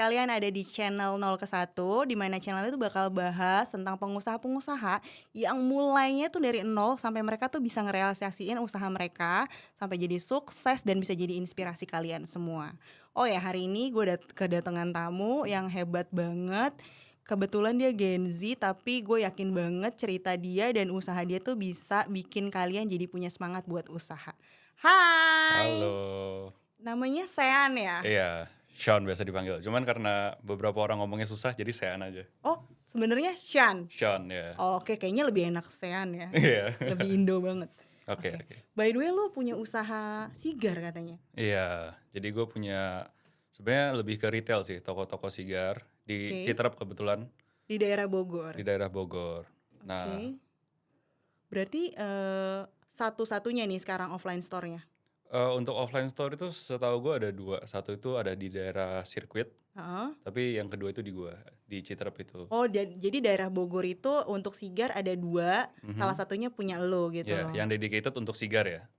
kalian ada di channel 0 ke 1, di mana channel itu bakal bahas tentang pengusaha-pengusaha yang mulainya tuh dari nol sampai mereka tuh bisa ngerealisasiin usaha mereka sampai jadi sukses dan bisa jadi inspirasi kalian semua. Oh ya, hari ini gue kedatangan tamu yang hebat banget. Kebetulan dia Gen Z, tapi gue yakin banget cerita dia dan usaha dia tuh bisa bikin kalian jadi punya semangat buat usaha. Hai, Halo. namanya Sean ya? Iya, Sean biasa dipanggil. Cuman karena beberapa orang ngomongnya susah jadi Sean aja. Oh, sebenarnya Sean. Sean ya. Oh, oke, kayaknya lebih enak Sean ya. Iya. Lebih Indo banget. Oke, Oke. oke. By the way, lu punya usaha sigar katanya. Iya, jadi gue punya sebenarnya lebih ke retail sih, toko-toko sigar di Oke. Citerep kebetulan Di daerah Bogor. di daerah Bogor. Nah, Oke. Berarti satu-satunya nih sekarang offline store-nya. untuk offline store itu setahu gue ada dua. Satu itu ada di daerah sirkuit, Heeh. tapi yang kedua itu di gue di Citerep itu. Oh, jadi daerah Bogor itu untuk sigar ada 2, salah Mhm. satunya punya lo gitu Ya, loh. yang dedicated untuk sigar ya.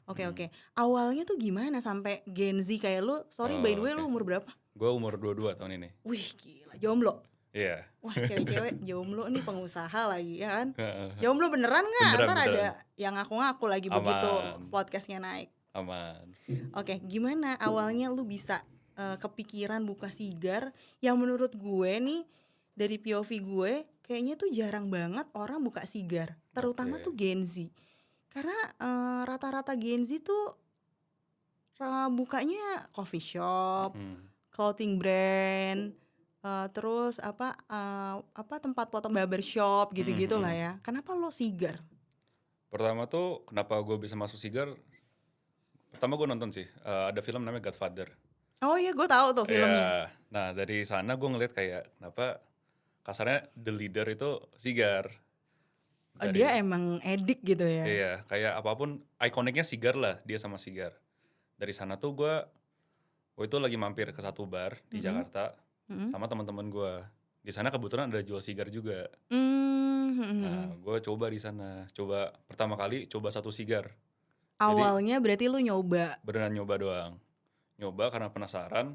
Oke, Hmm. oke. Awalnya tuh gimana sampai Gen Z kayak lu? Sorry, by the Oh, way, oke. lu umur berapa? Gue umur 22 tahun ini. Wih, gila, jomblo. Iya. Wah, cewek-cewek jomblo nih pengusaha lagi ya kan? Heeh. Jomblo beneran nggak? Beneran, Ntar ada beneran. yang ngaku-ngaku lagi begitu Aman, podcastnya naik. aman. Oke, gimana awalnya lu bisa kepikiran buka sigar yang menurut gue nih dari POV gue kayaknya tuh jarang banget orang buka sigar, terutama tuh Oke. Gen Z. Karena rata-rata Gen Z tuh bukanya coffee shop, Mhm. clothing brand, terus apa tempat potong barbershop Mhm, gitu-gitu lah mhm. ya. Kenapa lo sigar? Pertama tuh kenapa gue bisa masuk sigar, pertama gue nonton sih, ada film namanya Godfather. Oh iya, gue tahu tuh filmnya. Iya, nah dari sana gue ngeliat kayak kenapa kasarnya the leader itu sigar. Dia Dari emang edik gitu ya. iya, kayak apapun ikoniknya sigar lah, dia sama sigar. Dari sana tuh gue itu lagi mampir ke satu bar di Mm-mm, Jakarta mm-mm. sama teman-teman gue. Di sana kebetulan ada jual sigar juga. Nah, Mm-mm. gue coba di sana, pertama kali coba satu sigar. Jadi Awalnya berarti lu nyoba. beneran nyoba doang. Nyoba karena penasaran,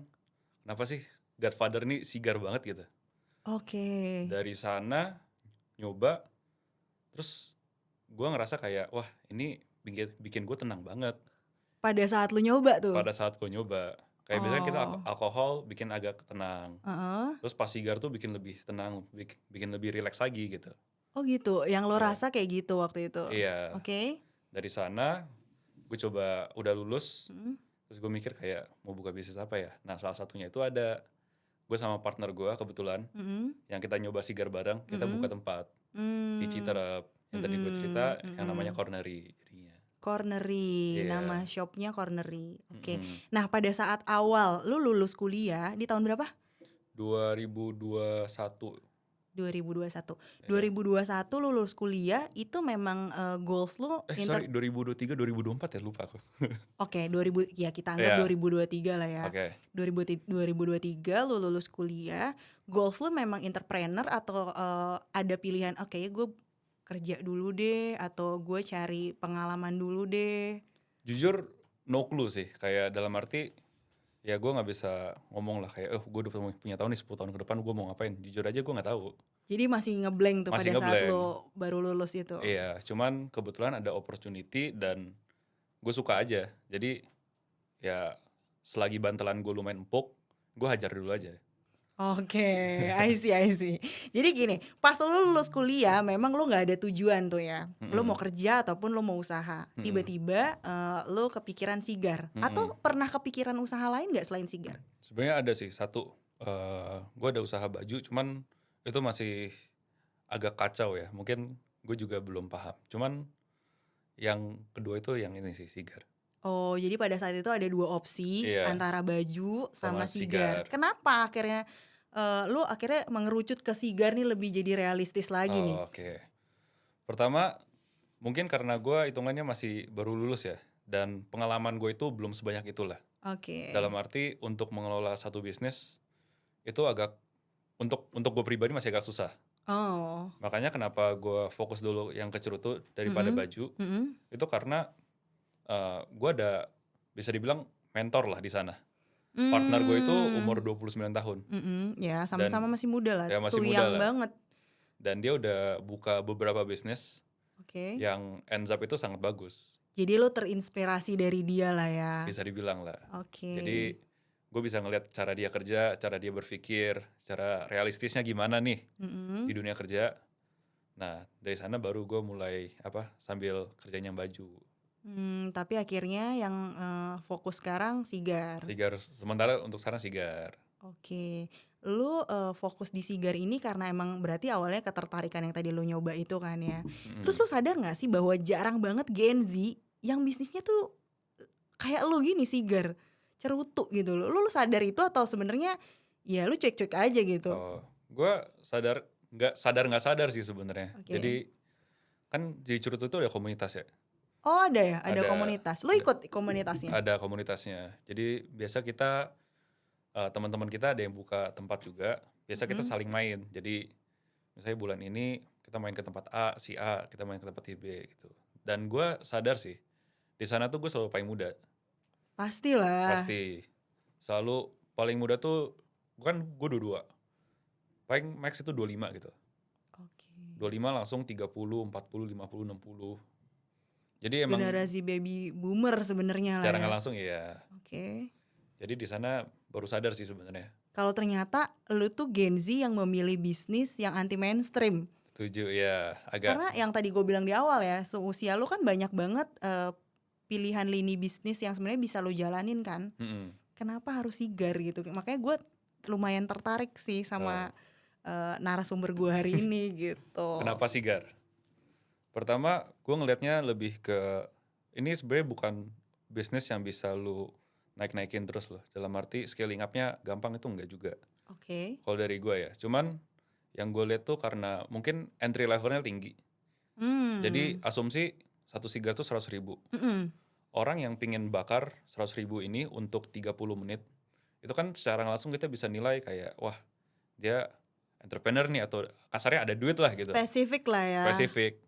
kenapa sih Godfather ini sigar banget gitu. Oke. Dari sana nyoba, terus gue ngerasa kayak, wah ini bikin gue tenang banget Pada saat lu nyoba tuh. pada saat gue nyoba. Kayak biasanya kita Oh. alkohol bikin agak tenang. Heeh. Terus pas sigar tuh bikin lebih tenang, bikin lebih rileks lagi gitu. Oh gitu, yang lo Ya, rasa kayak gitu waktu itu. iya. Oke. Dari sana gue coba udah lulus, Mm. terus gue mikir kayak mau buka bisnis apa ya. Nah salah satunya itu ada gue sama partner gue kebetulan Mm. yang kita nyoba sigar bareng, kita buka Mm. tempat di Mm. Citerep yang tadi gue Mm. cerita yang namanya Mm. Cornery jadinya. Cornery, nama Iya. shopnya Cornery. Oke. Mm-mm. Nah, pada saat awal lu lulus kuliah di tahun berapa? 2021. 2021. Iya. 2021 lu lulus kuliah itu memang goals lu Sorry, 2023 2024 ya, lupa aku. Oke, 2000 ya kita anggap Iya. 2023 lah ya. Oke. 2023 lu lulus kuliah, goals lu memang entrepreneur atau ada pilihan oke ya gue kerja dulu deh atau gue cari pengalaman dulu deh. Jujur no clue sih, kayak dalam arti ya gue nggak bisa ngomong lah kayak gue udah punya tahun nih 10 tahun ke depan gue mau ngapain. Jujur aja gue nggak tahu. Jadi masih ngeblank tuh Masih pada saat ngeblank. lo baru lulus itu. Iya, cuman kebetulan ada opportunity dan gue suka aja. Jadi ya selagi bantelan gue lumayan empuk, gue hajar dulu aja. Oke, I see. Jadi gini, pas lo lulus kuliah memang lo nggak ada tujuan tuh ya. Lo mau Mm-mm. kerja ataupun lo mau usaha. Mm-mm. Tiba-tiba lo kepikiran sigar. Mm-mm. Atau pernah kepikiran usaha lain nggak selain sigar? Sebenarnya ada sih satu, gue ada usaha baju, cuman itu masih agak kacau ya. Mungkin gue juga belum paham. Cuman yang kedua itu yang ini sih sigar. Oh, jadi pada saat itu ada 2 opsi Iya, antara baju sama sama sigar. sigar. Kenapa akhirnya lo akhirnya mengerucut ke sigar nih lebih jadi realistis lagi nih? Oke. Pertama, mungkin karena gue hitungannya masih baru lulus ya, dan pengalaman gue itu belum sebanyak itulah. Oke. Dalam arti untuk mengelola satu bisnis itu agak untuk gue pribadi masih agak susah. Oh. Makanya kenapa gue fokus dulu yang ke cerutu daripada Mm-mm. baju, Mm-mm. itu karena gue ada bisa dibilang mentor lah di sana. Partner gue itu umur Mmm, 29 tahun ya dan sama-sama masih muda lah, ya masih too muda young lah. banget. Dan dia udah buka beberapa bisnis Oke. yang ends up itu sangat bagus, Jadi lo terinspirasi dari dia lah ya? bisa dibilang lah. Oke. Jadi gue bisa ngeliat cara dia kerja, cara dia berpikir, cara realistisnya gimana nih di Mhm. dunia kerja. Nah dari sana baru gue mulai sambil kerjain yang baju. Tapi akhirnya yang, fokus sekarang Sigar. Sigar sementara untuk sekarang Sigar. Oke. Lu, fokus di Sigar ini karena emang berarti awalnya ketertarikan yang tadi lu nyoba itu kan ya. Terus Mm-mm. lu sadar nggak sih bahwa jarang banget Gen Z yang bisnisnya tuh kayak lu gini Sigar, cerutu gitu loh. Lu sadar itu atau sebenarnya ya lu cuek-cuek aja gitu? Oh, gue nggak sadar sih sebenarnya. Oke. Jadi kan di Curut itu ada komunitas ya, Oh ada ya? Ada ada komunitas? Lu ada ikut komunitasnya? ada komunitasnya. Jadi biasa kita teman-teman kita ada yang buka tempat juga. Biasa kita Mhm. saling main. Jadi misalnya bulan ini kita main ke tempat A, si A, kita main ke tempat si B gitu. Dan gue sadar sih di sana tuh gue selalu paling muda, Pastilah. pasti selalu paling muda tuh bukan gue 22, paling max itu 25 gitu. Oke. 25 langsung 30, 40, 50, 60. Jadi emang Generasi baby boomer sebenarnya lah secara ya? nggak langsung ya. Oke. Jadi di sana baru sadar sih sebenarnya. Kalau ternyata lu tuh Gen Z yang memilih bisnis yang anti mainstream. Setuju ya, agak. Karena yang tadi gue bilang di awal ya, seusia lu kan banyak banget pilihan lini bisnis yang sebenarnya bisa lu jalanin kan. Mm-mm. Kenapa harus Sigar gitu? Makanya gue lumayan tertarik sih Oh, sama narasumber gue hari ini gitu. kenapa Sigar? Pertama, gue ngelihatnya lebih ke ini sebenarnya bukan bisnis yang bisa lu naik-naikin terus loh. Dalam arti scaling up-nya gampang itu enggak juga. Oke. Kalau dari gue ya. Cuman yang gue lihat tuh karena mungkin entry levelnya tinggi. Jadi Hmm. asumsi satu sigar tuh 100.000. Mm-mm. Orang yang pingin bakar 100.000 ini untuk 30 menit, itu kan secara nggak langsung kita bisa nilai kayak, wah dia entrepreneur nih atau kasarnya ada duit lah gitu. Spesifik lah ya. Spesifik.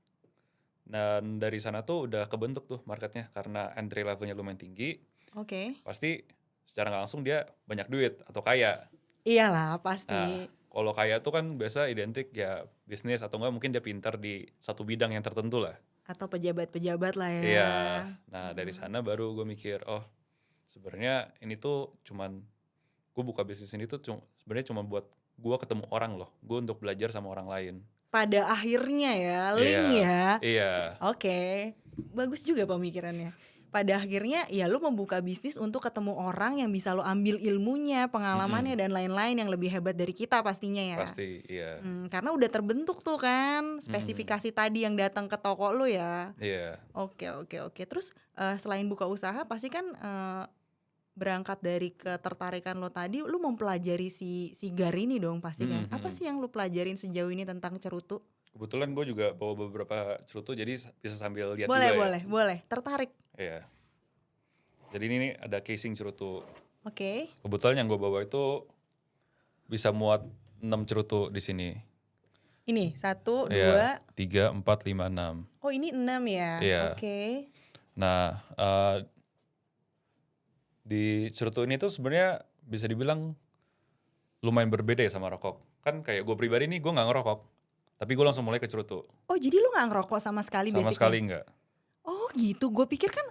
Dan dari sana tuh udah kebentuk tuh marketnya karena entry levelnya lumayan tinggi, Oke. pasti secara nggak langsung dia banyak duit atau kaya. Iyalah pasti. Nah, kalau kaya tuh kan biasa identik ya bisnis atau enggak mungkin dia pintar di satu bidang yang tertentu lah. Atau pejabat-pejabat lah ya. Iya. Nah, dari Mm-mm. sana baru gue mikir, oh sebenarnya ini tuh cuman gue buka bisnis ini tuh sebenarnya cuma buat gue ketemu orang loh. Gue untuk belajar sama orang lain. Pada akhirnya ya, Iya, link ya. iya. Oke, bagus juga pemikirannya. Pada akhirnya ya lu membuka bisnis untuk ketemu orang yang bisa lu ambil ilmunya, pengalamannya Mm-mm, dan lain-lain yang lebih hebat dari kita pastinya ya. pasti, iya. Karena udah terbentuk tuh kan Mm-mm, spesifikasi tadi yang datang ke toko lu ya. iya. Oke oke oke. Terus selain buka usaha pasti kan berangkat dari ketertarikan lo tadi, lu mempelajari si Sigar ini dong pasti kan. Mm-mm, Apa mm-mm. sih yang lu pelajarin sejauh ini tentang cerutu? Kebetulan gue juga bawa beberapa cerutu jadi bisa sambil lihat Boleh juga ya. boleh boleh. Tertarik. Iya. Jadi ini nih ada casing cerutu. Oke. Kebetulan yang gue bawa itu bisa muat 6 cerutu di sini. Ini satu Iya, dua. 3, 4, 5, 6. Oh ini 6 ya. Iya. Oke. Nah, di cerutu ini tuh sebenarnya bisa dibilang lumayan berbeda ya sama rokok. Kan kayak gue pribadi nih gue nggak ngerokok, tapi gue langsung mulai ke cerutu. Oh jadi lu nggak ngerokok sama sekali Sama sekali basicnya? nggak. Oh gitu. Gue pikir kan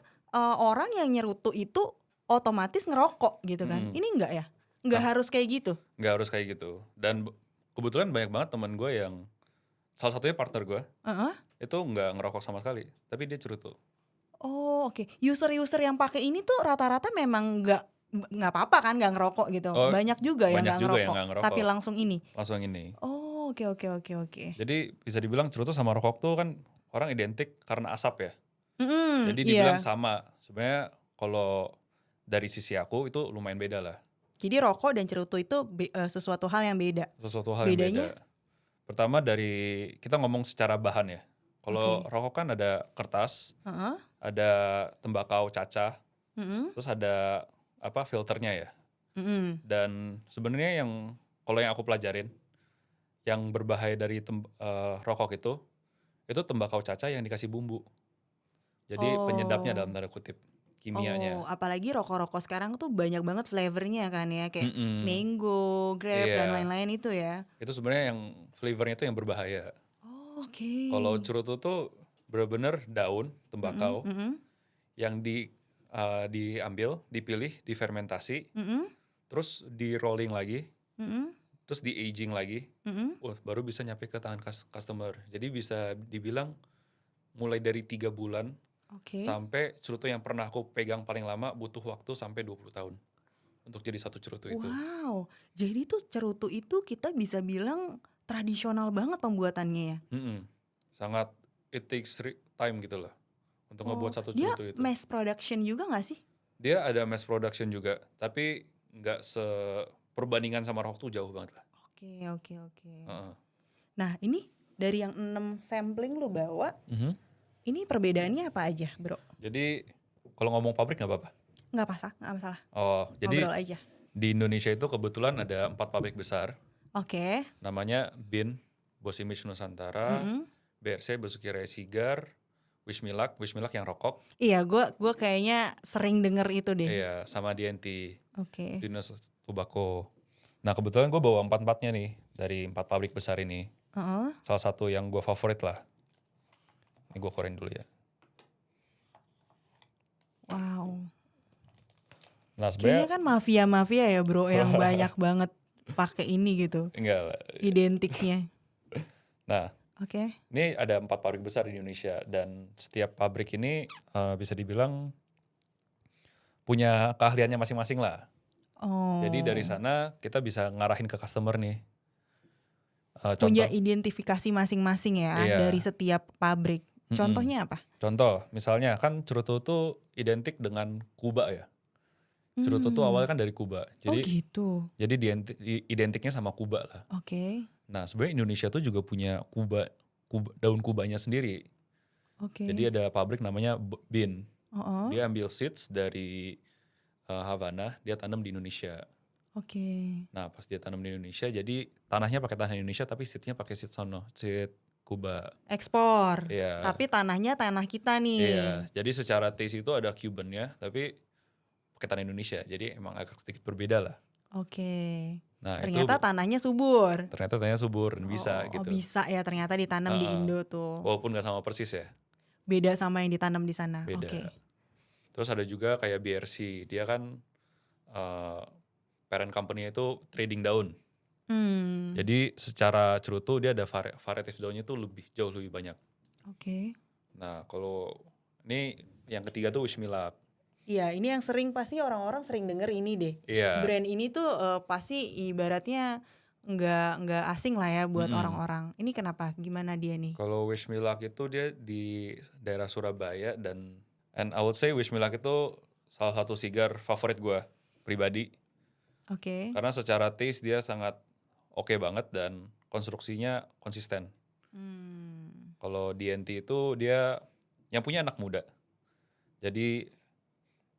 orang yang nyerutu itu otomatis ngerokok gitu kan. Mm-mm. Ini enggak ya? Nggak Nah, harus kayak gitu. nggak harus kayak gitu. Dan kebetulan banyak banget teman gue yang salah satunya partner gue Heeh. itu nggak ngerokok sama sekali, tapi dia cerutu. Oh oke. User-user yang pakai ini tuh rata-rata memang nggak apa-apa kan nggak ngerokok gitu. Oh, Banyak juga yang banyak nggak juga yang ngerokok, nggak tapi ngerokok, langsung ini. langsung ini. Oh oke oke oke oke. Jadi bisa dibilang cerutu sama rokok tuh kan orang identik karena asap ya. Jadi dibilang Iya. sama. Sebenarnya kalau dari sisi aku itu lumayan beda lah. Jadi rokok dan cerutu itu sesuatu hal yang beda. Sesuatu hal yang Bedanya? beda. Pertama dari kita ngomong secara bahan ya. Kalau Oke. rokok kan ada kertas, Heeh. ada tembakau cacah, Mm-mm. terus ada filternya ya. Mm-mm. Dan sebenarnya kalau yang aku pelajarin yang berbahaya dari rokok itu tembakau cacah yang dikasih bumbu. Jadi penyedapnya dalam Oh. tanda kutip kimianya. Oh, apalagi rokok-rokok sekarang tuh banyak banget flavornya kan ya, kayak Mhm, mango, grape, dan iya. lain-lain itu ya? Itu sebenarnya yang flavornya itu yang berbahaya. Oh, oke. Kalau cerutu tuh bener-bener daun Mhm tembakau mhm yang diambil, dipilih, difermentasi, mhm terus di-rolling lagi, mhm terus di-aging lagi, mhm. wah baru bisa nyampe ke tangan customer. Jadi bisa dibilang mulai dari 3 bulan Oke. sampai cerutu yang pernah aku pegang paling lama butuh waktu sampai 20 tahun untuk jadi satu cerutu itu. Wow, jadi tuh cerutu itu kita bisa bilang tradisional banget pembuatannya ya? Mhm, sangat it takes time gitu loh untuk ngebuat Oh, satu dia cerutu itu. mass production juga nggak sih? Dia ada mass production juga, tapi nggak perbandingan sama rokok tuh jauh banget lah. Oke oke oke. Heeh. Nah, ini dari yang 6 sampling lu bawa, Mhm. ini perbedaannya apa aja, Bro? Jadi kalau ngomong pabrik nggak apa-apa? Nggak masalah, Oh, jadi ngobrol aja. di Indonesia itu kebetulan ada 4 pabrik besar, Oke. namanya BIN, Bos Image Nusantara, Mhm. BRC, Basuki Raya Sigar, Wismilak yang rokok, Iya, gua kayaknya sering denger itu deh. iya, sama DNT, Oke. Dinas Tobacco. Nah kebetulan gue bawa empat-empatnya nih dari 4 pabrik besar ini. Heeh. Salah satu yang gue favorit lah. Ini gue korein dulu ya. Wow. Nah Kayaknya sebenarnya kan mafia-mafia ya, Bro, yang banyak banget pakai ini gitu, enggak lah. identiknya. Nah Oke. ini ada 4 pabrik besar di Indonesia dan setiap pabrik ini bisa dibilang punya keahliannya masing-masing lah. Jadi dari Oh, sana kita bisa ngarahin ke customer nih. punya Contoh, identifikasi masing-masing ya dari iya, setiap pabrik. mm-mm. Contohnya apa? Contoh, misalnya kan cerutu tuh identik dengan Kuba ya. Cerutu tuh Hmm. awalnya kan dari Kuba. Oh Jadi gitu. jadi identiknya sama Kuba lah. Oke. Nah, sebenarnya Indonesia tuh juga punya daun Kubanya sendiri. Jadi Oke. ada pabrik namanya BIN. Oh. Dia ambil seeds dari Havana, dia tanam di Indonesia. Oke. Nah, pas dia tanam di Indonesia, jadi tanahnya pakai tanah Indonesia, tapi seednya pakai seed sono, seed Kuba. Ekspor. Iya, Tapi tanahnya tanah kita iya. nih. Jadi secara taste itu ada Cubannya, tapi pakai tanah Indonesia. Jadi emang agak sedikit berbeda lah. Oke. Nah, itu Ternyata tanahnya subur. ternyata tanya subur dan bisa Oh, gitu. bisa ya ternyata ditanam di Heeh. Indo tuh. Walaupun nggak sama persis ya, Beda sama yang ditanam di sana. beda. Oke. Terus ada juga kayak BRC, dia kan eh, parent company itu trading daun. Hmm. Jadi secara cerutu dia ada varietas daunnya tuh jauh lebih banyak. Oke. Nah kalau ini yang ketiga tuh Wismilak. Iya, ini yang sering pasti orang-orang sering denger ini deh. Iya, Brand ini tuh pasti ibaratnya nggak asing lah ya buat mm-mm. orang-orang. Ini kenapa? Gimana dia nih? Kalau Wismilak itu dia di daerah Surabaya and I would say Wismilak itu salah satu sigar favorit gue pribadi. Oke. Karena secara taste dia sangat oke banget dan konstruksinya konsisten. Hmm. Kalau DNT itu dia yang punya anak muda. Jadi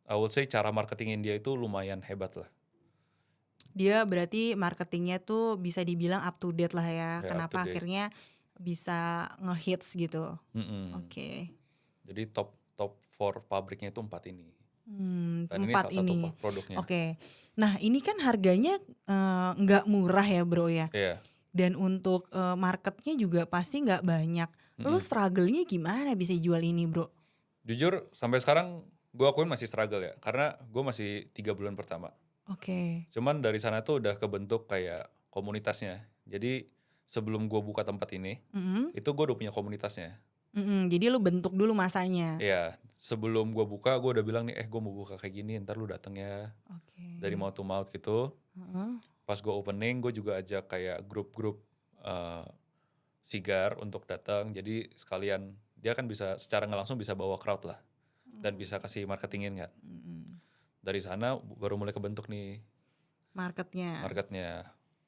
I would say cara marketingin dia itu lumayan hebat lah. Dia berarti marketingnya tuh bisa dibilang up to date lah ya. Ya up to Kenapa date. akhirnya bisa ngehits gitu. Mm-mm. Oke. Jadi top top 4 pabriknya itu 4 ini. Dan ini 4 salah satu ini. produknya. Oke. Nah, ini kan harganya nggak murah ya, Bro ya. Iya. Dan untuk marketnya juga pasti nggak banyak. Lu Mm-mm. struggle-nya gimana bisa jual ini, Bro? Jujur sampai sekarang gue akuin masih struggle ya. Karena gue masih 3 bulan pertama. Oke. Cuman dari sana tuh udah kebentuk kayak komunitasnya. Jadi sebelum gue buka tempat ini, Mhm, itu gue udah punya komunitasnya. mhm. Jadi lu bentuk dulu masanya. Iya, sebelum gue buka, gue udah bilang nih, gue mau buka kayak gini, ntar lu dateng ya. Dari Oke. mouth to mouth gitu. Heeh. Pas gue opening, gue juga ajak kayak grup-grup eh, sigar untuk datang. Jadi sekalian, dia kan bisa secara nggak langsung bisa bawa crowd lah. Dan bisa kasih marketingin kan. Mhm. Dari sana baru mulai kebentuk nih Marketnya. marketnya.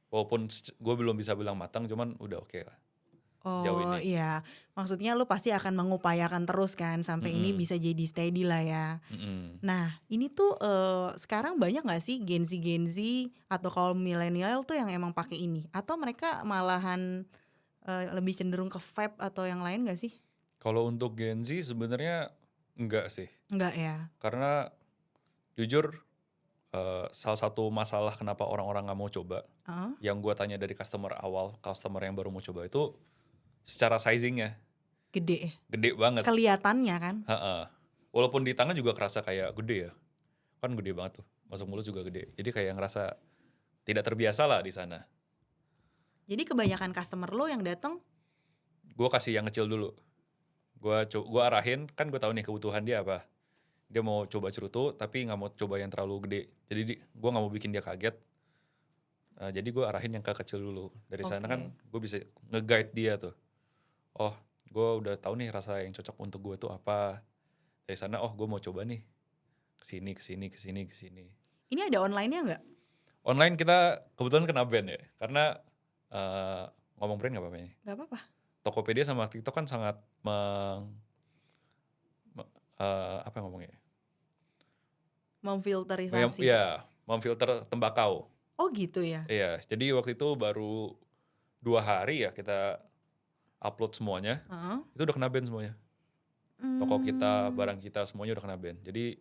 Walaupun gue belum bisa bilang matang, cuman udah oke lah sejauh Oh ini. iya, maksudnya lu pasti akan mengupayakan terus kan sampai ini Mm-mm, bisa jadi steady lah ya. mm-mm. Nah, ini tuh sekarang banyak nggak sih Gen Z atau kaum milenial tuh yang emang pakai ini? Atau mereka malahan lebih cenderung ke vape atau yang lain nggak sih? Kalau untuk Gen Z sebenarnya Enggak sih, Enggak ya? karena jujur, salah satu masalah kenapa orang-orang nggak mau coba, Heeh. yang gua tanya dari customer awal, customer yang baru mau coba itu secara sizing-nya, Gede ya? gede banget, Kelihatannya kan? heeh. Walaupun di tangan juga kerasa kayak gede ya, kan gede banget tuh, masuk mulut juga gede. Jadi kayak ngerasa tidak terbiasa lah di sana. Jadi kebanyakan customer lo yang datang, Gua kasih yang kecil dulu, gua arahin, kan gua tahu nih kebutuhan dia apa. Dia mau coba cerutu, tapi nggak mau coba yang terlalu gede. Jadi gua nggak mau bikin dia kaget. Jadi gue arahin yang ke kecil dulu. Dari sana oke. kan gue bisa nge-guide dia tuh. Oh, gue udah tahu nih rasa yang cocok untuk gue tuh apa. Dari sana, oh gue mau coba nih kesini, kesini, kesini, kesini. Ini ada online-nya nggak? Online kita kebetulan kena ban ya, karena eh, ngomong brand nggak apa-apa ini. Nggak apa-apa. Tokopedia sama TikTok kan sangat apa ngomongnya? Memfilterisasi. Ya, memfilter tembakau. Oh gitu ya? Iya, jadi waktu itu baru 2 hari ya kita upload semuanya, Heeh. itu udah kena ban semuanya. Toko kita, barang kita semuanya udah kena ban. Jadi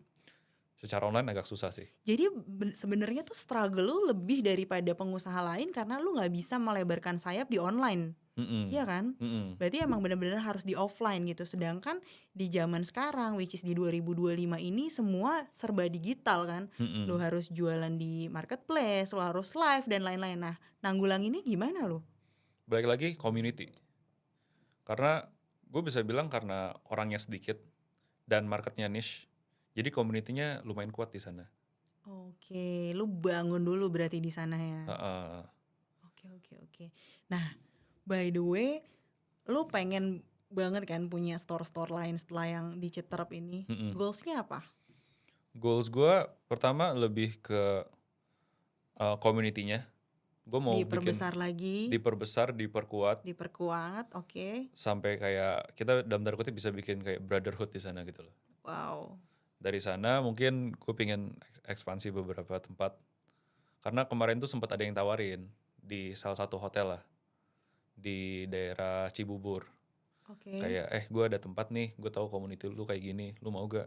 secara online agak susah sih. Jadi sebenarnya tuh struggle lu lebih daripada pengusaha lain karena lu nggak bisa melebarkan sayap di online, Mm-mm. iya kan? Mm-mm. Berarti emang benar-benar harus di offline gitu. Sedangkan di zaman sekarang, which is di 2025 ini semua serba digital kan. Mm-mm. Lu harus jualan di marketplace, lu harus live dan lain-lain. Nah, nanggulanginnya gimana lu? Balik lagi community. Karena gue bisa bilang karena orangnya sedikit dan marketnya niche, jadi community-nya lumayan kuat di sana. Oke, lu bangun dulu berarti di sana ya. Heeh. Oke. Nah, by the way, lu pengen banget kan punya store-store lain setelah yang di Citerep ini. Mm-mm. Goals-nya apa? Goals gue pertama lebih ke community-nya. Gue mau bikin Diperbesar lagi, diperbesar, diperkuat diperkuat, oke. sampai kayak kita dalam tanda kutip bisa bikin kayak brotherhood di sana gitu loh. Wow. Dari sana mungkin gue pengen ekspansi beberapa tempat. Karena kemarin tuh sempat ada yang tawarin di salah satu hotel lah di daerah Cibubur. Oke. Kayak gue ada tempat nih, gue tahu community lu kayak gini, lu mau gak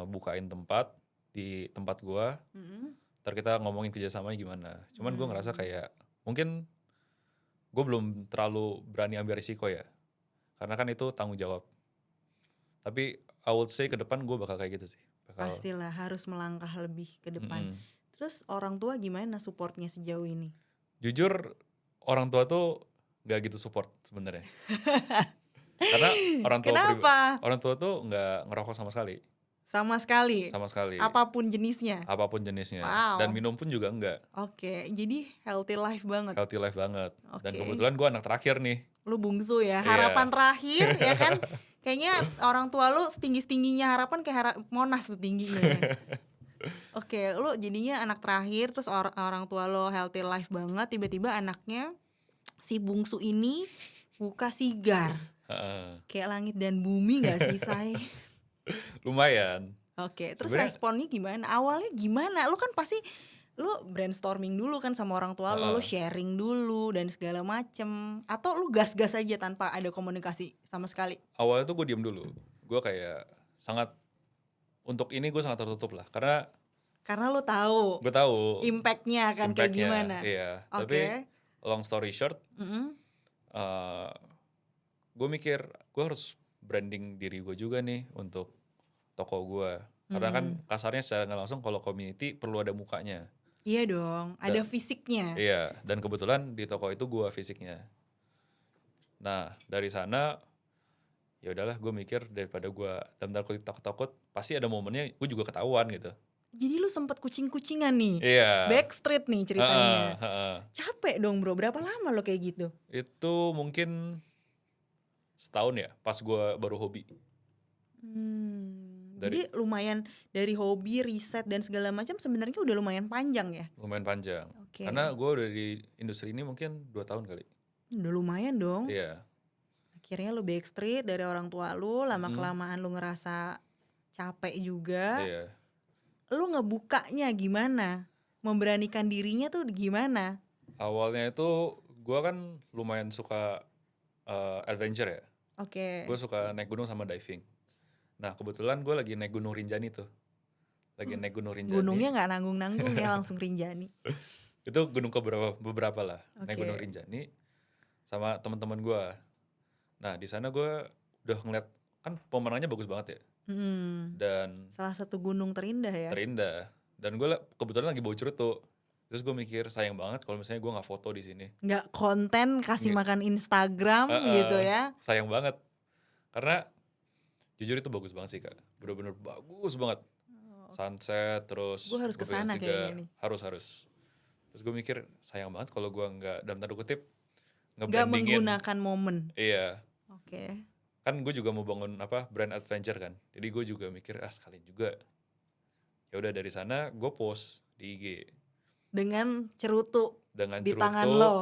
bukain tempat di tempat gue? Mm-mm. Ntar kita ngomongin kerjasamanya gimana. Cuman gue ngerasa kayak mungkin gue belum terlalu berani ambil risiko ya. Karena kan itu tanggung jawab. Tapi I would say ke depan gue bakal kayak gitu sih. Pastilah harus melangkah lebih ke depan. Mm-mm. Terus orang tua gimana supportnya sejauh ini? Jujur orang tua tuh gak gitu support sebenarnya. Karena Kenapa? orang tua tuh nggak ngerokok sama sekali. Sama sekali. Sama sekali. Apapun jenisnya. Apapun jenisnya. Wow. Dan minum pun juga enggak. Oke, jadi healthy life banget. Healthy life banget. Dan Oke. kebetulan gue anak terakhir nih. Lu bungsu ya, Iya. harapan terakhir ya kan. Kayaknya orang tua lu setinggi-tingginya harapan kayak Monas tuh tingginya. Oke, lu jadinya anak terakhir, terus orang tua lu healthy life banget, tiba-tiba anaknya si bungsu ini buka sigar. Heeh. Kayak langit dan bumi gak sih, Say? Lumayan. Oke, terus Sebenarnya- responnya gimana? Awalnya gimana? Lu kan pasti lu brainstorming dulu kan sama orang tua lu sharing dulu dan segala macem. Atau lu gas-gas aja tanpa ada komunikasi sama sekali? Awalnya tuh gue diem dulu. Gue kayak sangat, untuk ini gue sangat tertutup lah. Karena lu tahu gue tahu impactnya akan kayak impact-nya, gimana. Iya. Oke. Tapi long story short, Mm-mm. gue mikir gue harus branding diri gue juga nih untuk toko gue. Karena kan kasarnya secara nggak langsung kalau community perlu ada mukanya. Iya dong, ada fisiknya. Iya, dan kebetulan di toko itu gue fisiknya. Nah, dari sana ya udahlah gue mikir daripada gue dalam tanda kutip takut-takut, pasti ada momennya gue juga ketahuan gitu. Jadi lu sempat kucing-kucingan nih. Iya. Backstreet nih ceritanya. Heeh. Capek dong bro, berapa lama lo kayak gitu? Itu mungkin setahun ya, pas gue baru hobi. Jadi lumayan dari hobi, riset dan segala macam sebenarnya udah lumayan panjang ya? Lumayan panjang. Oke. Karena gue udah di industri ini mungkin 2 tahun kali. Udah lumayan dong. Iya. Akhirnya lu backstreet dari orang tua lu, lama-kelamaan lu ngerasa capek juga. Iya. Lu ngebukanya gimana? Memberanikan dirinya tuh gimana? Awalnya itu gue kan lumayan suka adventure ya. Oke. Gue suka naik gunung sama diving. Nah kebetulan gue lagi naik Gunung Rinjani tuh. Lagi naik Gunung Rinjani. Gunungnya nggak nanggung-nanggung ya, langsung Rinjani. Itu gunung beberapa lah. Naik Gunung Oke. Rinjani sama teman-teman gue. Nah di sana gue udah ngeliat kan pemandangannya bagus banget ya. Hmm, Dan salah satu gunung terindah ya. terindah. Dan gue kebetulan lagi bawa cerutu. Terus gue mikir sayang banget kalau misalnya gue nggak foto di sini. Nggak konten kasih Nggak, makan Instagram gitu ya. sayang banget. Karena jujur itu bagus banget sih kak. Bener-bener bagus banget. Sunset Gue terus harus gue pengen kesana juga kayaknya nih. harus. Terus gue mikir sayang banget kalau gue nggak dalam tanda kutip Nggak ngebandingin. menggunakan momen. Iya. Oke. Kan gue juga mau bangun brand adventure kan. Jadi gue juga mikir sekalian juga. Ya udah dari sana gue post di IG Dengan cerutu dengan di tangan cerutu lo.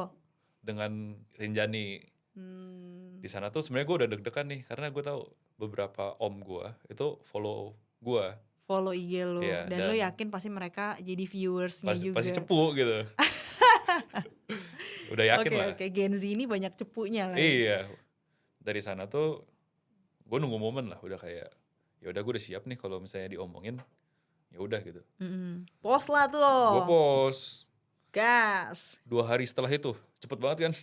dengan Rinjani. Hmm, Di sana tuh sebenarnya gue udah deg-degan nih karena gue tahu beberapa om gue itu follow gue. follow IG lo. Iya, Dan lo dan yakin pasti mereka jadi viewersnya pasti juga. cepu gitu. Udah yakin Oke lah. oke, Gen Z ini banyak cepunya lah ya. Iya. Dari sana tuh gue nunggu momen lah, udah kayak ya udah gue udah siap nih kalau misalnya diomongin. Ya udah gitu. Post lah Gue tuh. post Gas. 2 hari setelah itu. Cepet banget kan?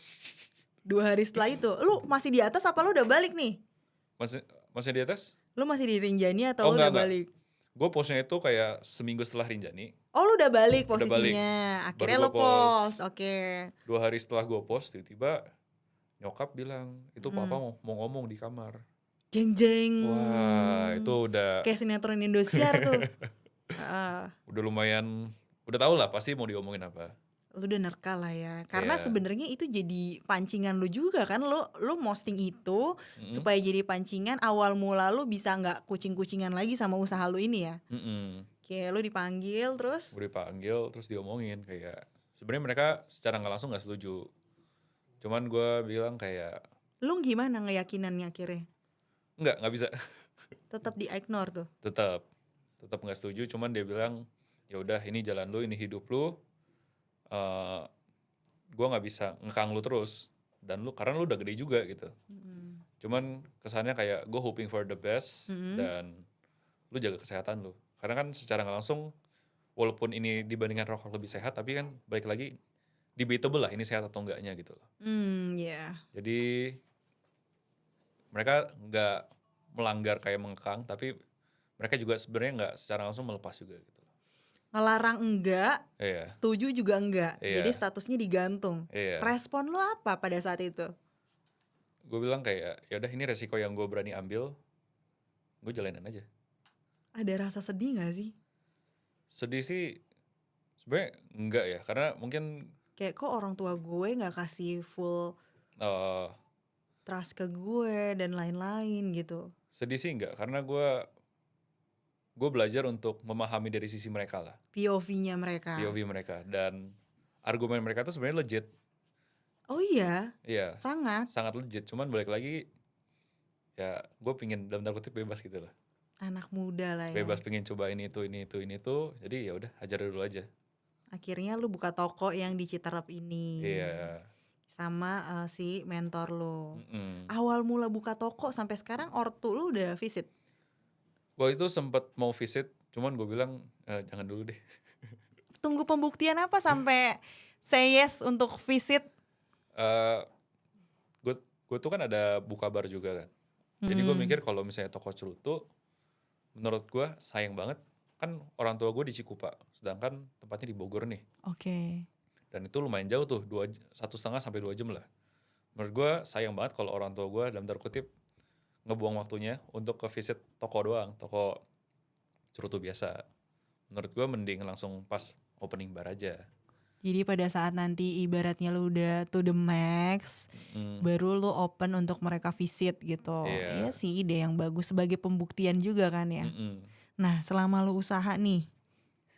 2 hari setelah itu, lu masih di atas apa lu udah balik nih? Masih masih di atas? Lu masih di Rinjani atau Oh lu udah enggak. balik? Gue postnya itu kayak seminggu setelah Rinjani. Oh lu udah balik Udah balik. posisinya. Baru Akhirnya gue lu post. post. Oke. 2 hari setelah gue post tiba-tiba nyokap bilang itu papa mau ngomong di kamar. Jeng jeng. Wah itu udah Kayak sinetron Indosiar tuh. Heeh. udah lumayan, udah tau lah pasti mau diomongin apa. Lu udah nerka lah ya. Karena Iya. sebenarnya itu jadi pancingan lu juga kan. Lu posting itu supaya jadi pancingan awal mula lu bisa nggak kucing-kucingan lagi sama usaha lu ini ya. Kayak lu dipanggil terus. Gue dipanggil terus diomongin kayak sebenarnya mereka secara nggak langsung nggak setuju. Cuman gue bilang kayak Lu gimana ngeyakinannya akhirnya? nggak bisa. Tetap di-ignore tuh. tetap nggak setuju. Cuman dia bilang ya udah ini jalan lu, ini hidup lu. Gue nggak bisa ngekang lu terus dan karena lu udah gede juga gitu. Cuman kesannya kayak gue hoping for the best dan lu jaga kesehatan lu. Karena kan secara nggak langsung walaupun ini dibandingkan rokok lebih sehat tapi kan balik lagi debatable lah ini sehat atau enggaknya gitu loh. Yeah. Jadi mereka nggak melanggar kayak mengekang tapi mereka juga sebenarnya nggak secara langsung melepas juga gitu loh. Ngelarang enggak, Iya. setuju juga enggak. Iya. Jadi statusnya digantung. Iya. Respon lu apa pada saat itu? Gue bilang kayak ya udah ini resiko yang gue berani ambil, gue jalanin aja. Ada rasa sedih gak sih? Sedih sih sebenarnya enggak ya karena mungkin Kayak kok orang tua gue gak kasih full trust ke gue dan lain-lain gitu. sedih sih enggak karena gue belajar untuk memahami dari sisi mereka lah, POV-nya mereka. POV mereka, dan argumen mereka tuh sebenarnya legit. Oh iya? Iya, Sangat. sangat legit. Cuman balik lagi ya gue pingin dalam tanda kutip bebas gitu loh. Anak muda lah ya. Bebas pingin coba ini itu. Jadi ya udah hajar dulu aja. Akhirnya lu buka toko yang di Citerep ini. Iya. Sama si mentor lu. Awal mula buka toko sampai sekarang ortu lu udah visit? Waktu itu sempet mau visit, cuman gue bilang jangan dulu deh. Tunggu pembuktian apa sampai say yes untuk visit? Gue tuh kan ada buka bar juga kan. Jadi gue mikir kalau misalnya toko cerutu, menurut gue sayang banget. Kan orang tua gue di Cikupa, sedangkan tempatnya di Bogor nih. Oke. Dan itu lumayan jauh tuh, 1,5 sampai 2 jam lah. Menurut gue sayang banget kalau orang tua gue dalam tanda kutip ngebuang waktunya untuk ke visit toko doang, toko cerutu biasa. Menurut gue mending langsung pas opening bar aja. Jadi pada saat nanti ibaratnya lu udah to the max, baru lu open untuk mereka visit gitu. Iya sih ide yang bagus sebagai pembuktian juga kan ya. Nah selama lu usaha nih,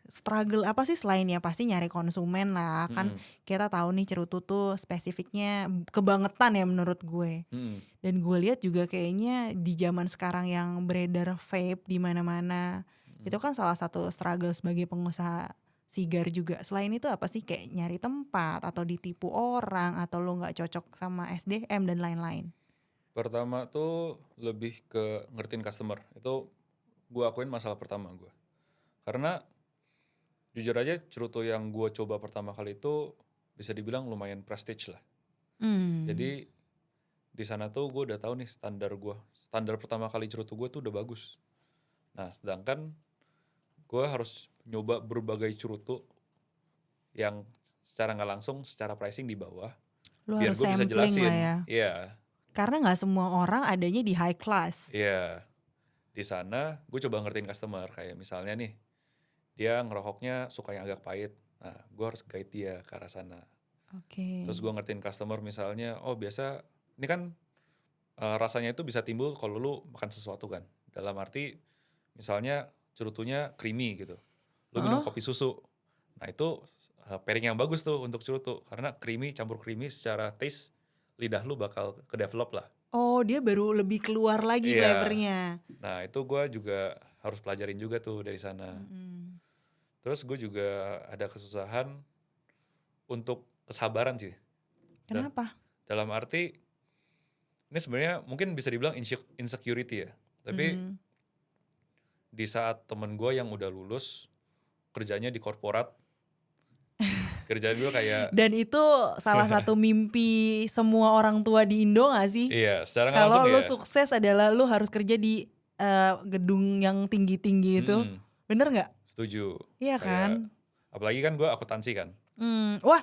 struggle apa sih selain ya pasti nyari konsumen lah. Kan kita tahu nih cerutu tuh spesifiknya kebangetan ya menurut gue. Dan gue lihat juga kayaknya di zaman sekarang yang beredar vape di mana-mana, itu kan salah satu struggle sebagai pengusaha sigar juga. Selain itu apa sih kayak nyari tempat atau ditipu orang atau lu nggak cocok sama SDM dan lain-lain? Pertama tuh lebih ke ngertiin customer, itu gue akuin masalah pertama gue. Karena jujur aja cerutu yang gue coba pertama kali itu bisa dibilang lumayan prestige lah. Mmm. Jadi di sana tuh gue udah tahu nih standar gue. Standar pertama kali cerutu gue tuh udah bagus. Nah sedangkan gue harus nyoba berbagai cerutu yang secara nggak langsung, secara pricing di bawah, Lu biar harus gue bisa sampling lah jelasin. ya. Iya, Karena nggak semua orang adanya di high class. iya. Di sana gue coba ngertiin customer kayak misalnya nih dia ngerokoknya suka yang agak pahit. Nah, gue harus guide dia ke arah sana. Oke. Terus gue ngertiin customer misalnya, oh biasa ini kan rasanya itu bisa timbul kalau lu makan sesuatu kan. Dalam arti misalnya cerutunya creamy gitu. Lu minum Heeh. kopi susu. Nah, itu pairing yang bagus tuh untuk cerutu karena creamy campur creamy secara taste lidah lu bakal ke develop lah. Oh, dia baru lebih keluar lagi Iya. flavor-nya. Nah, itu gue juga harus pelajarin juga tuh dari sana. Mhm. Terus gue juga ada kesusahan untuk kesabaran sih. Dan Kenapa? dalam arti ini sebenarnya mungkin bisa dibilang insecurity ya. Tapi Mhm. di saat temen gue yang udah lulus kerjanya di korporat, kerjaan gue kayak Dan itu salah satu mimpi semua orang tua di Indo gak sih? iya secara nggak langsung Kalau lu ya. sukses adalah lu harus kerja di, gedung yang tinggi-tinggi itu. Mm-mm, Bener nggak? setuju. Iya Kayak kan? apalagi kan gue akuntansi kan. Wah,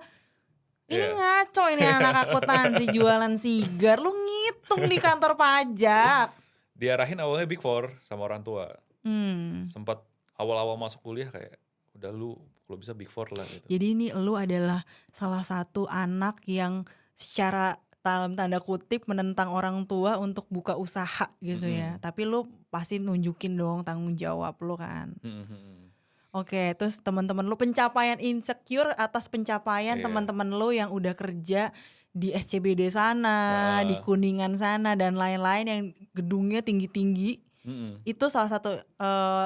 ini Iya. ngaco ini anak akuntansi jualan sigar, lu ngitung di kantor pajak. Diarahin awalnya Big Four sama orang tua. Mmm. Sempat awal-awal masuk kuliah kayak udah lu kalau bisa Big Four lah gitu. Jadi ini lu adalah salah satu anak yang secara dalam tanda kutip menentang orang tua untuk buka usaha gitu ya. Mm-mm. Tapi lu pasti nunjukin dong tanggung jawab lu kan. Mm-mm. Oke, terus teman-teman lu pencapaian insecure atas pencapaian Iya. teman-teman lu yang udah kerja di SCBD sana, di Heeh. Kuningan sana dan lain-lain yang gedungnya tinggi-tinggi. Mm-mm. Itu salah satu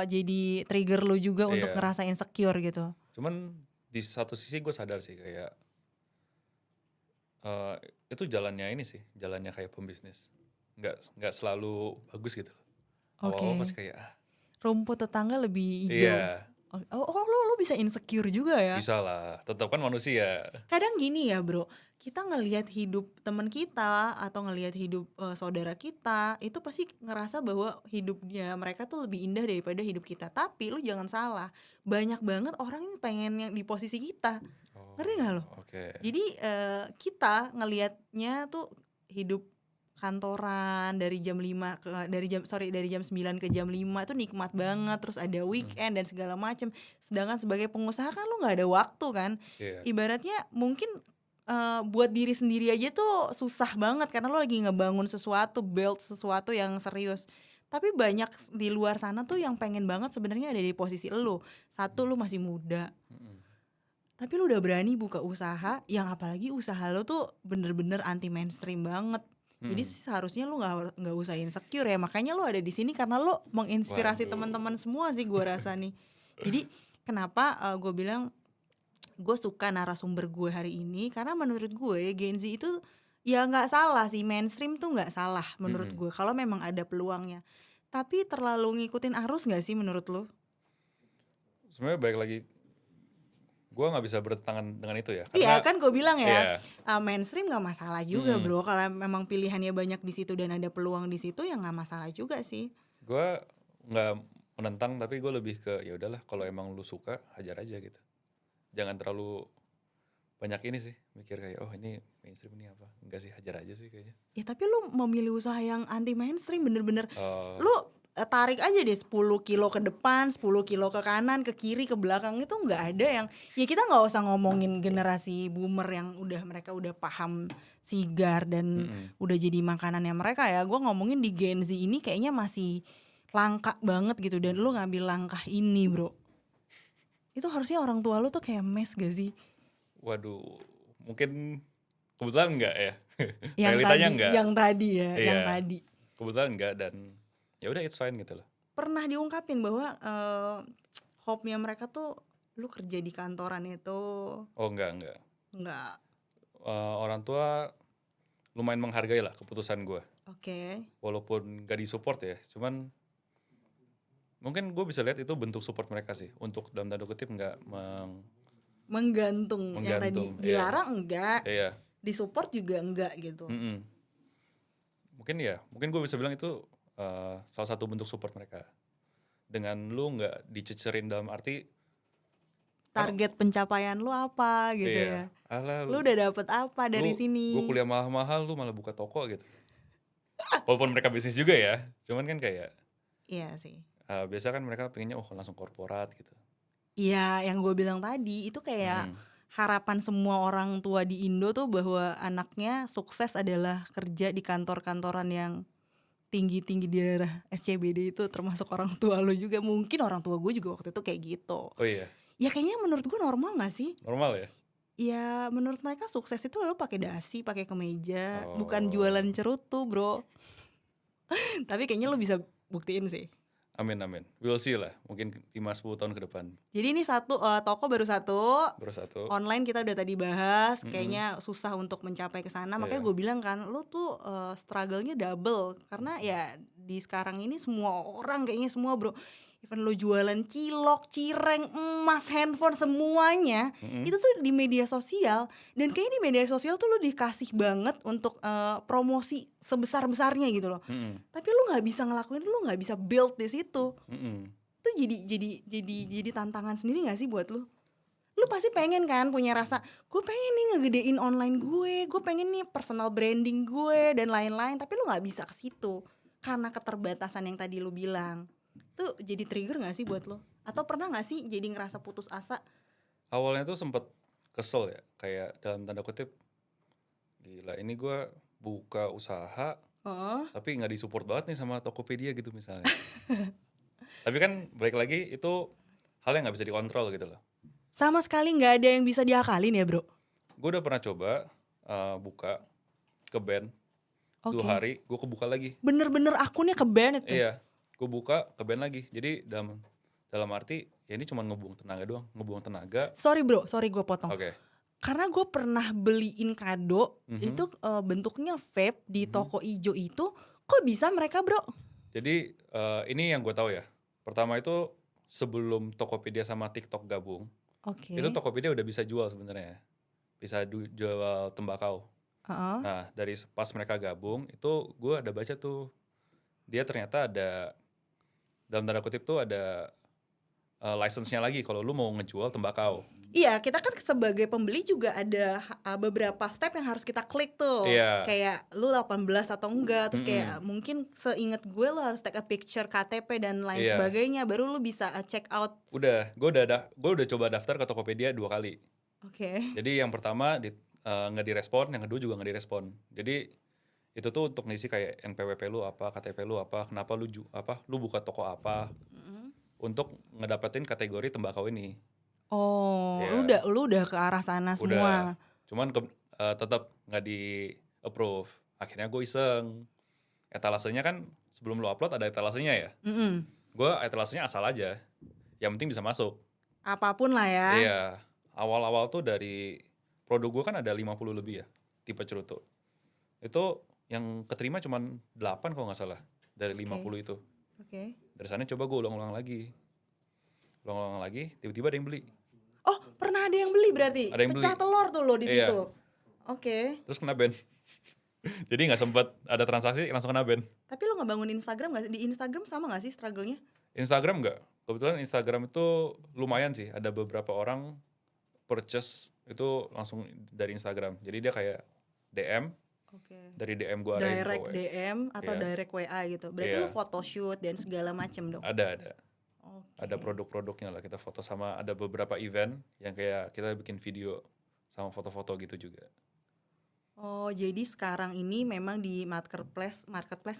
jadi trigger lu juga untuk Iya. ngerasa insecure gitu. Cuman di satu sisi gue sadar sih kayak eh, itu jalannya ini sih, jalannya kayak pembisnis. Nggak selalu bagus gitu loh. Awal-awal pasti Oke. kayak Rumput tetangga lebih hijau. iya Lu bisa insecure juga ya? bisa lah, tetap kan manusia. Kadang gini ya bro, kita ngelihat hidup teman kita atau ngelihat hidup saudara kita itu pasti ngerasa bahwa hidupnya mereka tuh lebih indah daripada hidup kita. Tapi lu jangan salah, banyak banget orang yang pengen yang di posisi kita, ngerti nggak lo? Oh oke. Jadi kita ngelihatnya tuh hidup kantoran dari jam 5 ke dari jam 9 ke jam 5 itu nikmat banget, terus ada Mm, weekend dan segala macem. Sedangkan sebagai pengusaha kan lu nggak ada waktu kan. iya. Ibaratnya mungkin buat diri sendiri aja tuh susah banget karena lo lagi ngebangun sesuatu, build sesuatu yang serius. Tapi banyak di luar sana tuh yang pengen banget sebenarnya ada di posisi lu. Satu, lu masih muda, Mm-mm. tapi lu udah berani buka usaha yang apalagi usaha lu tuh bener-bener anti mainstream banget. Jadi Mm. seharusnya lu nggak usah insecure ya. Makanya lu ada di sini karena lu menginspirasi Waduh. teman-teman semua sih gua rasa nih. Jadi kenapa gue bilang gue suka narasumber gue hari ini karena menurut gue Gen Z itu ya nggak salah sih, mainstream tuh nggak salah menurut Mm-mm. gue kalau memang ada peluangnya. Tapi terlalu ngikutin arus nggak sih menurut lo? Sebenarnya baik lagi, gue nggak bisa bertentangan dengan itu ya, Iya karena kan gue bilang ya, iya. mainstream nggak masalah juga Mm-mm. bro. Kalau memang pilihannya banyak di situ dan ada peluang di situ ya nggak masalah juga sih. Gue nggak menentang tapi gue lebih ke ya udahlah kalau emang lu suka hajar aja gitu. Jangan terlalu banyak ini sih mikir kayak oh ini mainstream ini apa, enggak sih hajar aja sih kayaknya. Ya tapi lu memilih usaha yang anti mainstream bener-bener Eh, lu tarik aja deh 10 kilo ke depan, 10 kilo ke kanan, ke kiri, ke belakang itu nggak ada yang ya kita nggak usah ngomongin generasi boomer yang mereka udah paham sigar dan mm-mm. udah jadi makanannya mereka ya. Gue ngomongin di Gen Z ini kayaknya masih langka banget gitu dan lu ngambil langkah ini bro. Itu harusnya orang tua lu tuh kayak mes gak sih? Waduh, mungkin kebetulan enggak ya. Realitanya Yang tadi, enggak. yang tadi ya, yang Iya, tadi. kebetulan enggak dan ya udah it's fine gitu loh. Pernah diungkapin bahwa hope-nya mereka tuh lu kerja di kantoran itu Oh enggak. nggak Orang tua lumayan menghargai lah keputusan gue. Oke. Walaupun gak di-support ya, cuman mungkin gue bisa lihat itu bentuk support mereka sih, untuk dalam tanda kutip nggak Menggantung, yang tadi menggantung. Iya, dilarang enggak, iya, disupport juga enggak gitu. mm-mm. Mungkin gue bisa bilang itu salah satu bentuk support mereka. Dengan lu nggak dicecerin dalam arti, kan Target pencapaian lu apa gitu iya, ya. alah Lu udah dapet apa dari gue sini? kuliah mahal-mahal, lu malah buka toko gitu. Walaupun mereka bisnis juga ya, cuman kan kayak Iya sih. biasa kan mereka pengennya langsung korporat gitu. Iya, yang gue bilang tadi itu kayak Mm-mm. harapan semua orang tua di Indo tuh bahwa anaknya sukses adalah kerja di kantor-kantoran yang tinggi-tinggi di daerah SCBD itu, termasuk orang tua lo juga. Mungkin orang tua gue juga waktu itu kayak gitu. Oh iya, Ya kayaknya menurut gue normal gak sih? normal ya. Ya menurut mereka sukses itu lo pakai dasi, pakai kemeja, bukan jualan Oh, cerutu bro. Tapi kayaknya lo bisa buktiin sih. amin amin. We'll see lah, mungkin 5-10 tahun ke depan. Jadi ini toko baru satu. Baru satu. Online kita udah tadi bahas, Mm-mm. kayaknya susah untuk mencapai ke sana. Makanya Iya. gue bilang kan, lo tuh struggle-nya double. Karena ya di sekarang ini semua orang kayaknya semua bro, even lo jualan cilok, cireng, emas, handphone, semuanya Mm-mm. itu tuh di media sosial. Dan kayaknya di media sosial tuh lo dikasih banget untuk promosi sebesar-besarnya gitu loh. Mm-mm. Tapi lo nggak bisa ngelakuin, lo nggak bisa build di situ. Mm-mm. Itu jadi tantangan sendiri nggak sih buat lo? Lu pasti pengen kan punya rasa, gue pengen nih ngegedein online gue pengen nih personal branding gue dan lain-lain, tapi lu nggak bisa ke situ karena keterbatasan yang tadi lu bilang. Tuh jadi trigger nggak sih buat lo? Atau pernah nggak sih jadi ngerasa putus asa? Awalnya tuh sempet kesel ya, kayak dalam tanda kutip, gila ini gue buka usaha Oh, tapi nggak disupport banget nih sama Tokopedia gitu misalnya. Tapi kan balik lagi itu hal yang nggak bisa dikontrol gitu loh. sama sekali nggak ada yang bisa diakalin ya bro? Gue udah pernah coba buka ke band 2 Oke, hari, gue kebuka lagi. bener-bener akunnya ke ban itu. Iya, gue buka ke band lagi. Jadi dalam dalam arti ya ini cuma ngebuang tenaga doang, ngebuang tenaga. Sorry bro, sorry gue potong. Oke. Karena gue pernah beliin kado, Mhm, itu bentuknya vape di mhm. toko ijo itu, kok bisa mereka bro? Jadi ini yang gue tahu ya. Pertama itu sebelum Tokopedia sama TikTok gabung, itu Oke. Tokopedia udah bisa jual sebenarnya. Bisa jual tembakau. Heeh. Nah, dari pas mereka gabung itu gue ada baca tuh dia ternyata ada dalam tanda kutip tuh ada license-nya lagi kalau lu mau ngejual tembakau. Iya, kita kan sebagai pembeli juga ada beberapa step yang harus kita klik tuh. Iya, Kayak lu 18 atau enggak, terus kayak mm-mm, mungkin seinget gue lu harus take a picture KTP dan lain iya. sebagainya, baru lu bisa check out. Gue udah coba daftar ke Tokopedia 2 kali. Oke. Jadi yang pertama nggak direspon, yang kedua juga nggak direspon. Jadi itu tuh untuk ngisi kayak NPWP lu apa, KTP lu apa, kenapa lu buka toko apa, Mm. untuk ngedapetin kategori tembakau ini. Oh, lu Ya, udah ke arah sana udah. semua. Cuman tetap nggak di approve. Akhirnya gue iseng. Etalasenya kan sebelum lu upload ada etalasenya ya. Mm-mm. Gue etalasenya asal aja. Yang penting bisa masuk. Apapun lah ya. Iya. Awal-awal tuh dari produk gue kan ada 50 lebih ya. Tipe cerutu. Itu yang keterima cuman 8 kalau nggak salah. Dari Oke. 50 itu. Oke. Dari sana coba gue ulang-ulang lagi. Ulang-ulang lagi, tiba-tiba ada yang beli. Oh, pernah ada yang beli berarti? Ada yang beli. Pecah telur tuh lo di Iya. situ. Oke. Terus kena ban. Jadi nggak sempet ada transaksi, langsung kena ban. Tapi lo ngebangun Instagram gak sih? Di Instagram sama gak sih struggle-nya? Instagram nggak? Kebetulan Instagram itu lumayan sih. Ada beberapa orang purchase itu langsung dari Instagram. Jadi dia kayak DM, Oke. dari DM gue arahin ke Direct DM atau Iya. direct WA gitu. Berarti Iya. lo photoshoot dan segala macem dong. Ada. Oke. Ada produk-produknya lah kita foto, sama ada beberapa event yang kayak kita bikin video sama foto-foto gitu juga. Oh, jadi sekarang ini memang di marketplace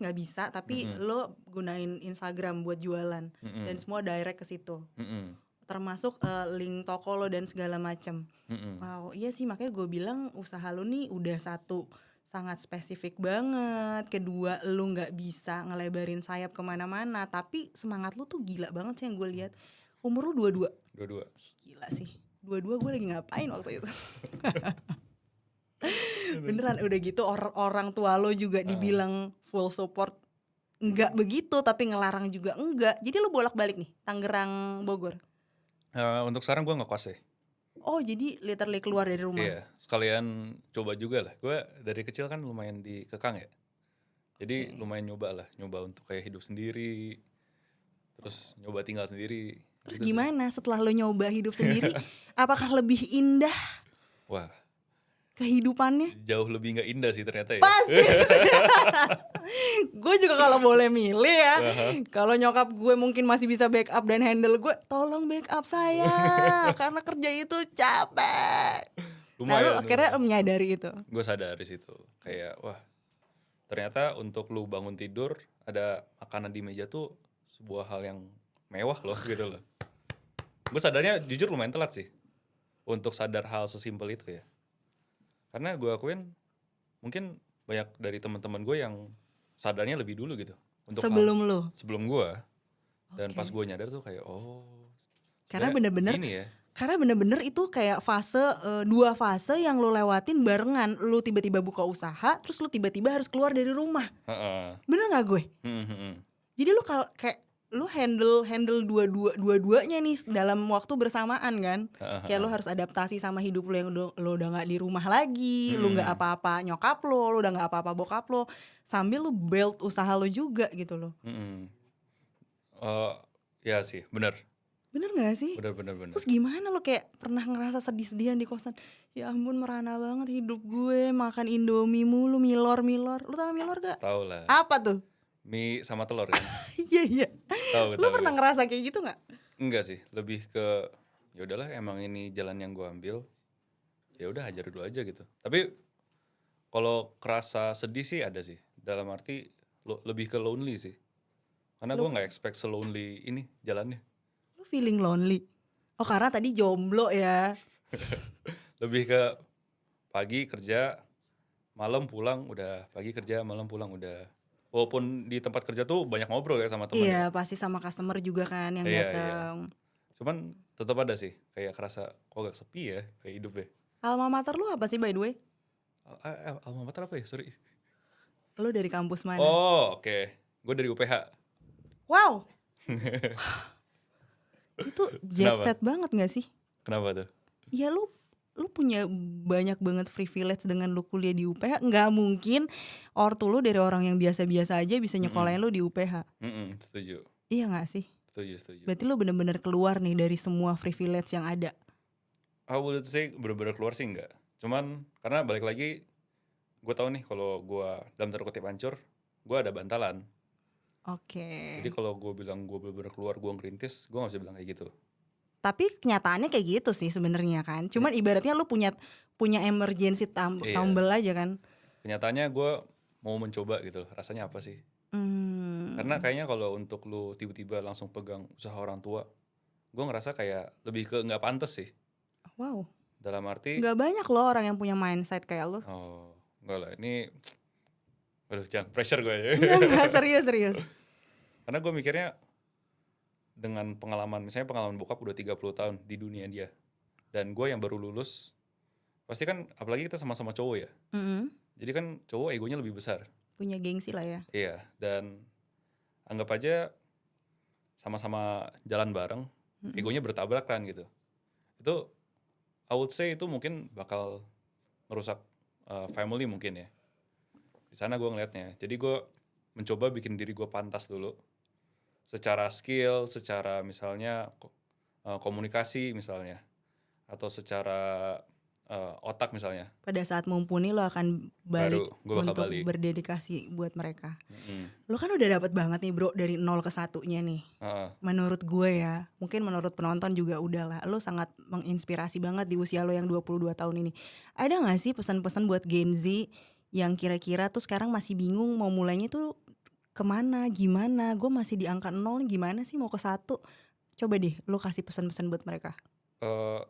nggak bisa, tapi Mm-mm. lo gunain Instagram buat jualan Mm-mm. dan semua direct ke situ. Mm-mm. Termasuk link toko lo dan segala macem. Mm-mm. Wow, iya sih makanya gue bilang usaha lo nih udah satu sangat spesifik banget. Kedua, lo nggak bisa ngelebarin sayap kemana-mana, tapi semangat lo tuh gila banget sih yang gue lihat. Umur lo 22. Dua-dua. Gila sih. 22 gue lagi ngapain waktu itu? Beneran udah gitu orang tua lo juga Heeh. dibilang full support, enggak Mhm. begitu tapi ngelarang juga enggak. Jadi lo bolak-balik nih, Tangerang, Bogor? Untuk sekarang gue ngekos ya. Oh jadi literally keluar dari rumah? Iya, sekalian coba juga lah. Gue dari kecil kan lumayan dikekang ya. Jadi Oke. lumayan nyoba lah, nyoba untuk kayak hidup sendiri, terus nyoba tinggal sendiri, Terus gitu sih. gimana setelah lo nyoba hidup sendiri, apakah lebih indah Wah, kehidupannya? jauh lebih nggak indah sih ternyata ya. Pasti. Gue juga kalau boleh milih ya, Aha. kalau nyokap gue mungkin masih bisa backup dan handle gue, tolong backup saya, karena kerja itu capek. Nah lu Lumayan, akhirnya lumayan. menyadari itu? Gue sadar di situ. Kayak, wah, ternyata untuk lu bangun tidur, ada makanan di meja tuh sebuah hal yang mewah loh, gitu loh. Gue sadarnya jujur lumayan telat sih, untuk sadar hal sesimpel itu ya. Karena gue akuin, mungkin banyak dari teman-teman gue yang sadarnya lebih dulu gitu, untuk hal Sebelum lu? sebelum gue. Dan pas Oke. gue nyadar tuh kayak, oh, Karena sebenarnya bener-bener gini ya. itu kayak fase, 2 fase yang lu lewatin barengan. Lu tiba-tiba buka usaha, terus lu tiba-tiba harus keluar dari rumah. Heeh. Bener nggak gue? Hmm, hmm, hmm. Jadi lu kalau kayak lu handle dua-duanya nih dalam waktu bersamaan kan. Heeh, Kayak lu heeh. harus adaptasi sama hidup lu yang lu udah nggak di rumah lagi, lu nggak Hmm, apa-apa nyokap lu udah nggak apa-apa bokap lu, sambil lu build usaha lu juga gitu loh. hmm. Eh, ya sih, bener, Bener nggak sih? bener, bener, bener. Terus gimana lu kayak pernah ngerasa sedih-sedihan di kosan? Ya ampun merana banget hidup gue, makan Indomie mulu, milor-milor. Lu tau milor gak? Tahu lah, Apa tuh? mie sama telur kan. Iya iya. Tahu, Lu tahu pernah gue. ngerasa kayak gitu nggak? Enggak sih, lebih ke ya udahlah emang ini jalan yang gue ambil. Ya udah hajar dulu aja gitu. Tapi kalau kerasa sedih sih ada sih. Dalam arti lebih ke lonely sih. Karena gue Lu nggak expect se-lonely ini jalannya. lu feeling lonely? Oh karena tadi jomblo ya. Lebih ke pagi kerja, malam pulang udah, pagi kerja, malam pulang udah. Walaupun di tempat kerja tuh banyak ngobrol ya sama temen ya. Iya pasti sama customer juga kan yang Iya, iya. datang. Cuman tetap ada sih kayak kerasa kok agak sepi ya kayak hidup ya. Alma mater lu apa sih by the way? Alma mater apa ya? Sorry. Lu dari kampus mana? Oh, oke. Gue dari UPH. Wow, itu jet Kenapa? set banget gak sih? Kenapa tuh? Iya lu punya banyak banget privilege dengan lu kuliah di UPH. Nggak mungkin ortu lu dari orang yang biasa-biasa aja bisa nyekolahin Mm-mm. lu di UPH. Setuju. Iya nggak sih? Setuju, setuju. Berarti lu bener-bener keluar nih dari semua privilege yang ada. I would say bener-bener keluar sih enggak. Cuman karena balik lagi, gue tahu nih kalau gue dalam tanda kutip hancur, gue ada bantalan. Oke. Jadi kalau gue bilang gue bener-bener keluar, gue ngerintis, gue gak bisa bilang kayak gitu. Tapi kenyataannya kayak gitu sih sebenarnya kan. Cuman ibaratnya lu punya punya emergency Iya. tumble aja kan. Kenyataannya gue mau mencoba gitu loh. Rasanya apa sih? Karena Hmm. kayaknya kalau untuk lu tiba-tiba langsung pegang usaha orang tua, gue ngerasa kayak lebih ke nggak pantas sih. Wow. Dalam arti, Nggak banyak loh orang yang punya mindset kayak lu. oh enggak lah, ini, aduh jangan pressure gue ya. Enggak serius. Karena gue mikirnya dengan pengalaman, misalnya pengalaman bokap udah 30 tahun di dunia dia. Dan gue yang baru lulus, pasti kan apalagi kita sama-sama cowok ya. Mm-mm. Jadi kan cowok egonya lebih besar. Punya gengsi lah ya. Iya, dan anggap aja sama-sama jalan bareng, Mm-mm. egonya bertabrakan gitu. Itu I would say itu mungkin bakal merusak family mungkin ya. Di sana gue ngelihatnya. Jadi gue mencoba bikin diri gue pantas dulu. Secara skill, secara misalnya komunikasi misalnya. Atau secara otak misalnya. Pada saat mumpuni lo akan balik Baru gue bakal untuk balik. berdedikasi buat mereka. Mm-mm. Lo kan udah dapat banget nih bro dari 0 ke 1-nya nih. Heeh. Menurut gue ya, mungkin menurut penonton juga udah lah. Lo sangat menginspirasi banget di usia lo yang 22 tahun ini. Ada gak sih pesan-pesan buat Gen Z yang kira-kira tuh sekarang masih bingung mau mulainya tuh kemana, gimana? Gue masih di angka 0 nih, gimana sih mau ke 1? Coba deh lo kasih pesan-pesan buat mereka. Eh,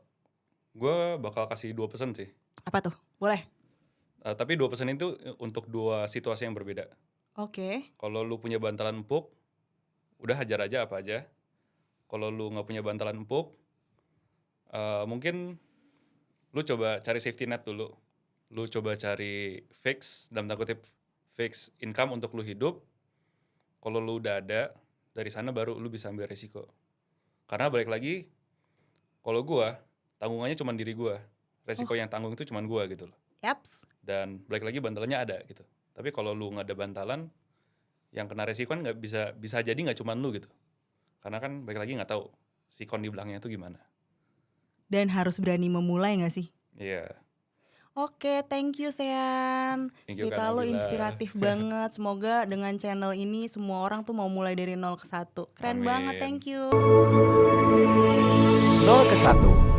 gue bakal kasih 2 pesan sih. Apa tuh? Boleh? Tapi 2 pesan itu untuk 2 situasi yang berbeda. Oke. Kalau lu punya bantalan empuk, udah hajar aja apa aja. Kalau lu nggak punya bantalan empuk, mungkin lu coba cari safety net dulu. lu coba cari fix, dalam tanda kutip, fix income untuk lu hidup. Kalau lu udah ada, dari sana baru lu bisa ambil resiko. Karena balik lagi, kalau gua, tanggungannya cuma diri gua. Resiko Oh, yang tanggung itu cuma gua gitu loh. yaps. Dan balik lagi bantalnya ada gitu. Tapi kalau lu nggak ada bantalan, yang kena resiko kan nggak bisa jadi nggak cuma lu gitu. Karena kan balik lagi nggak tahu sikon di belakangnya itu gimana. Dan harus berani memulai nggak sih? Iya, Oke, thank you Sean. thank you Kak Cerita lo Nabila. inspiratif banget. Semoga dengan channel ini semua orang tuh mau mulai dari nol ke satu. Keren banget, Amin. thank you. Nol ke satu.